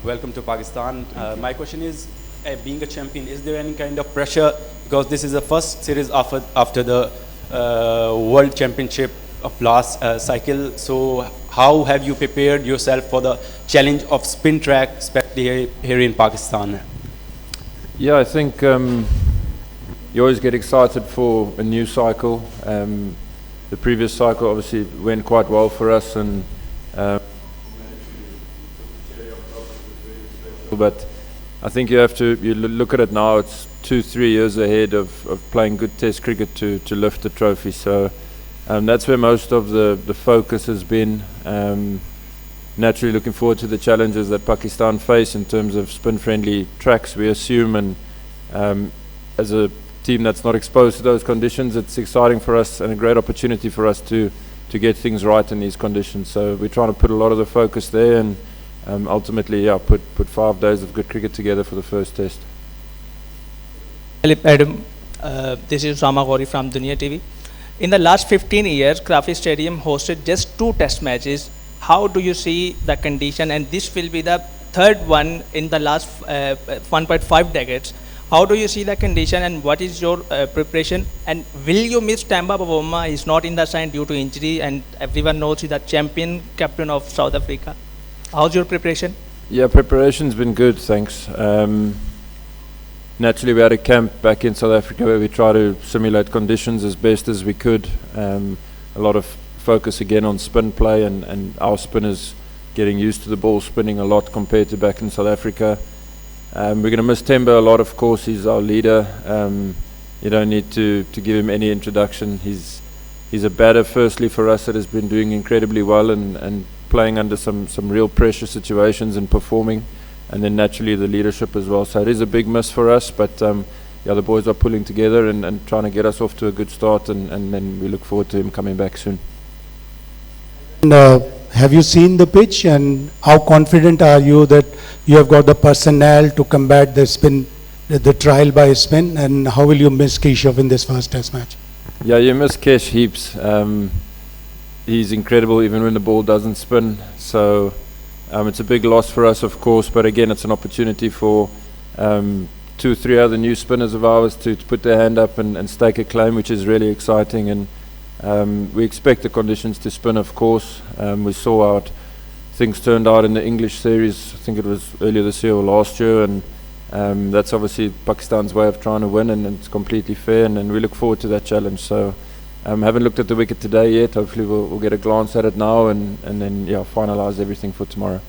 welcome to Pakistan. My question is, being a champion, is there any kind of pressure? Because this is the first series after the World Championship of last cycle. So how have you prepared yourself for the challenge of spin track, especially here in Pakistan? Yeah, I think you always get excited for a new cycle. The previous cycle obviously went quite well for us, and but I think you look at it now. It's 2-3 years ahead of playing good Test cricket to lift the trophy. So that's where most of the focus has been. Naturally, looking forward to the challenges that Pakistan face in terms of spin-friendly tracks, we assume, and as a team that's not exposed to those conditions, it's exciting for us and a great opportunity for us to get things right in these conditions. So we're trying to put a lot of the focus there, and ultimately, put 5 days of good cricket together for the first test. Adam, this is Rama Gauri from Dunia TV. In the last 15 years, Krafi Stadium hosted just 2 test matches. How do you see the condition? And this will be the third one in the last 1.5 decades. How do you see the condition, and what is your preparation? And will you miss Tamba Bavuma? He's not in the side due to injury, and everyone knows he's the champion captain of South Africa. How's your preparation? Yeah, preparation's been good, thanks. Naturally, we had a camp back in South Africa where we try to simulate conditions as best as we could. A lot of focus again on spin play, and our spinners getting used to the ball spinning a lot compared to back in South Africa. We're going to miss Temba a lot, of course. He's our leader. You don't need to give him any introduction. He's a batter, firstly, for us, that has been doing incredibly well and playing under some real pressure situations and performing, and then naturally the leadership as well. So it is a big miss for us, but the boys are pulling together and trying to get us off to a good start, and then we look forward to him coming back soon. And, have you seen the pitch, and how confident are you that you have got the personnel to combat the spin, the trial by spin, and how will you miss Keshav in this first test match? Yeah, you miss Kesh heaps. He's incredible even when the ball doesn't spin. So it's a big loss for us, of course, but again, it's an opportunity for 2-3 other new spinners of ours to put their hand up and stake a claim, which is really exciting. And we expect the conditions to spin, of course. We saw how things turned out in the English series. I think it was earlier this year or last year, and that's obviously Pakistan's way of trying to win, and it's completely fair, and we look forward to that challenge. So haven't looked at the wicket today yet. Hopefully we'll get a glance at it now, and then finalize everything for tomorrow.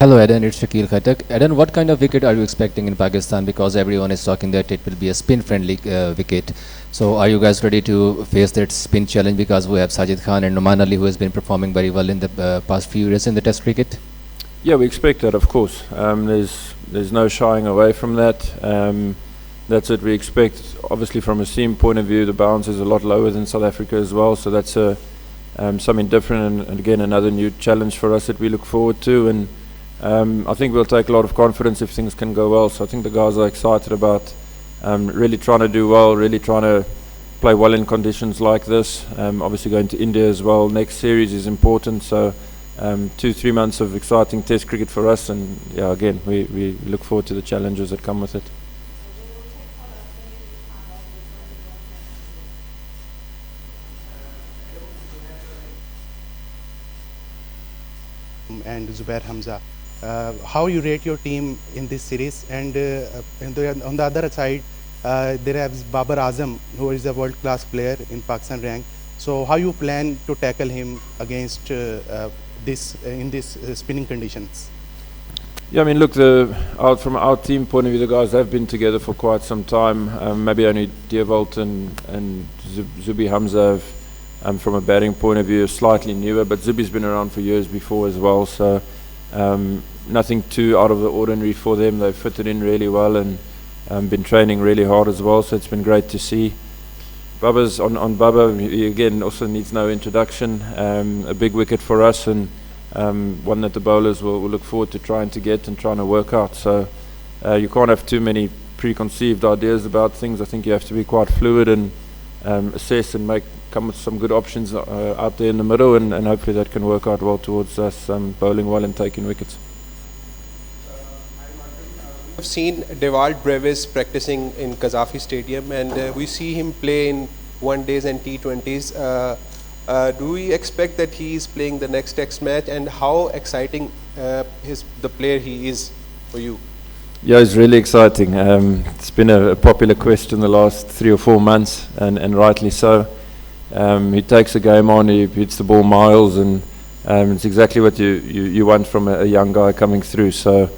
Hello Aiden, it's Shakil Khatak. Aiden, what kind of wicket are you expecting in Pakistan? Because everyone is talking that it will be a spin-friendly wicket. So are you guys ready to face that spin challenge? Because we have Sajid Khan and Noman Ali, who has been performing very well in the past few years in the Test cricket. Yeah, we expect that, of course. There's no shying away from that. That's what we expect. Obviously, from a seam point of view, the bounce is a lot lower than South Africa as well. So that's something different, and again, another new challenge for us that we look forward to. And I think we'll take a lot of confidence if things can go well. So I think the guys are excited about really trying to do well, really trying to play well in conditions like this. Obviously going to India as well. Next series is important. So 2-3 months of exciting Test cricket for us. And again, we look forward to the challenges that come with it. And Zubair Hamza. How you rate your team in this series? And on the other side, there is Babar Azam, who is a world-class player in Pakistan rank. So how you plan to tackle him against in these spinning conditions? Yeah, I mean, look, from our team point of view, the guys have been together for quite some time. Maybe only Deerwold and Zubi Hamza have, from a batting point of view, slightly newer, but Zubi's been around for years before as well. So nothing too out of the ordinary for them. They've fitted in really well and been training really hard as well. So it's been great to see. Baba's on Baba, he again also needs no introduction. A big wicket for us, and one that the bowlers will look forward to trying to get and trying to work out. So you can't have too many preconceived ideas about things. I think you have to be quite fluid and assess and come with some good options out there in the middle, and hopefully that can work out well towards us bowling well and taking wickets. I've seen Devald Brevis practicing in Qazafi Stadium, and we see him play in one-days and T20s. Do we expect that he is playing the next Test match, and how exciting the player he is for you? Yeah, it's really exciting. It's been a popular question the last 3 or 4 months, and rightly so. He takes the game on, he hits the ball miles, and it's exactly what you want from a young guy coming through. So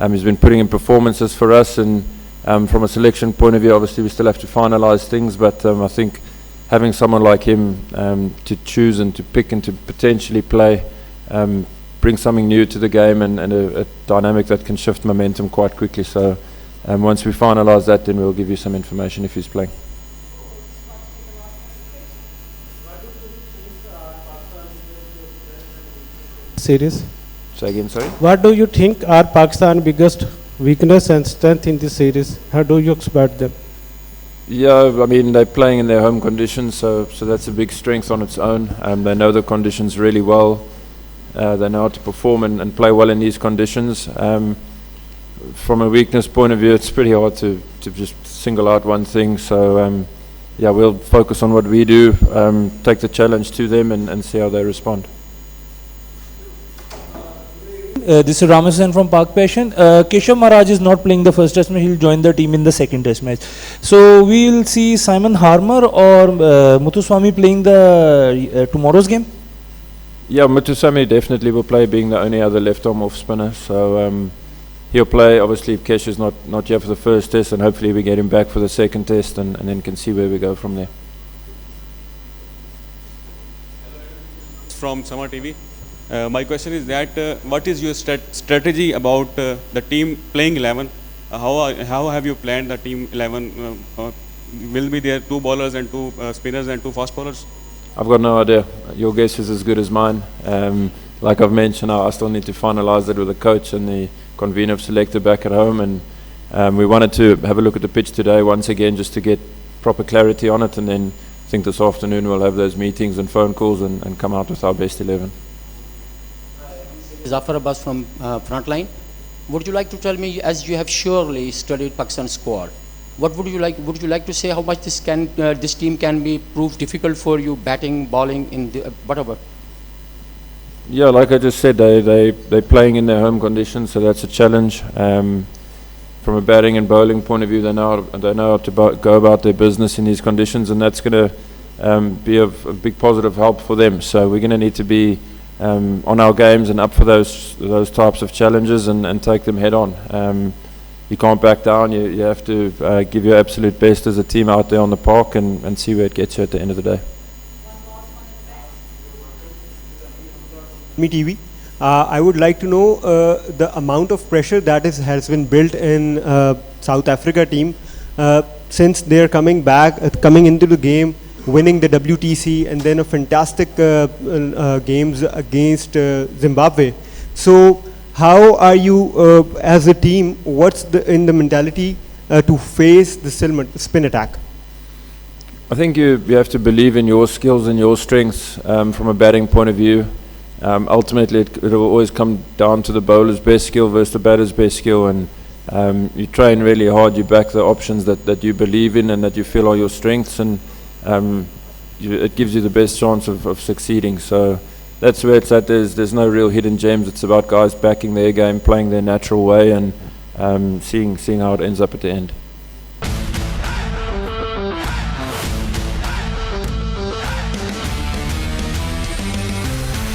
he's been putting in performances for us, and from a selection point of view, obviously we still have to finalise things, but I think having someone like him to choose and to pick and to potentially play brings something new to the game, and a dynamic that can shift momentum quite quickly. So once we finalise that, then we'll give you some information if he's playing. Series. Say again, sorry? What do you think are Pakistan's biggest weakness and strength in this series? How do you expect them? Yeah, I mean, they're playing in their home conditions, so that's a big strength on its own. They know the conditions really well. They know how to perform and play well in these conditions. From a weakness point of view, it's pretty hard to just single out one thing. So, yeah, we'll focus on what we do, take the challenge to them, and see how they respond. This is Ramasan from Park Passion. Keshav Maharaj is not playing the first test match. He'll join the team in the second test match. So we'll see Simon Harmer or Muthuswamy playing the tomorrow's game. Yeah, Muthuswamy definitely will play, being the only other left-arm off spinner. So he'll play. Obviously, if Kesh is not here for the first test, and hopefully we get him back for the second test, and then can see where we go from there. From Summer TV. My question is that what is your strategy about the team playing 11? How have you planned the team 11? Will be there 2 bowlers and 2 spinners and 2 fast bowlers? I've got no idea. Your guess is as good as mine. Like I've mentioned, I still need to finalise that with the coach and the convener of selector back at home, and we wanted to have a look at the pitch today once again just to get proper clarity on it, and then I think this afternoon we'll have those meetings and phone calls and come out with our best 11. Zafar Abbas from Frontline. Would you like to tell me, as you have surely studied Pakistan squad, what would you like to say how much this team can be proved difficult for you, batting, bowling, in the, whatever? Yeah, like I just said, they're playing in their home conditions, so that's a challenge. From a batting and bowling point of view, they know how to go about their business in these conditions, and that's going to be of a big positive help for them. So we're going to need to be on our games and up for those types of challenges and take them head on. You can't back down. You have to give your absolute best as a team out there on the park and see where it gets you at the end of the day. Me TV. I would like to know the amount of pressure that has been built in South Africa team since they're coming into the game, winning the WTC, and then a fantastic games against Zimbabwe. So how are you as a team, what's in the mentality to face the spin attack? I think you have to believe in your skills and your strengths from a batting point of view. Ultimately it will always come down to the bowler's best skill versus the batter's best skill, and you train really hard, you back the options that you believe in and that you feel are your strengths, and it gives you the best chance of succeeding. So that's where it's at. There's no real hidden gems. It's about guys backing their game, playing their natural way, and seeing how it ends up at the end.